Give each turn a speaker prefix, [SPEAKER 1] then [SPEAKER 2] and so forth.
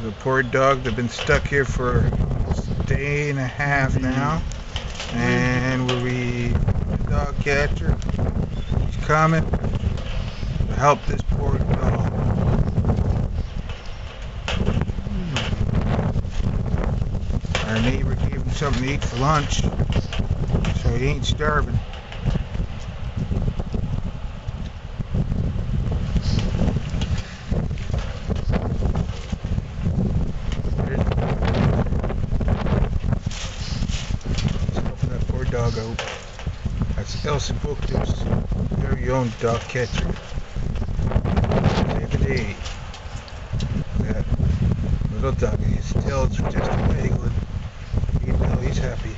[SPEAKER 1] The poor dog that's been stuck here for a day and a half now, and the dog catcher is coming to help this poor dog. Our neighbor gave him something to eat for lunch, so he ain't starving. Dog out. That's Elsipogtog's very own dog catcher. Save the day. That little doggy, his tail's just wiggling. You know he's happy.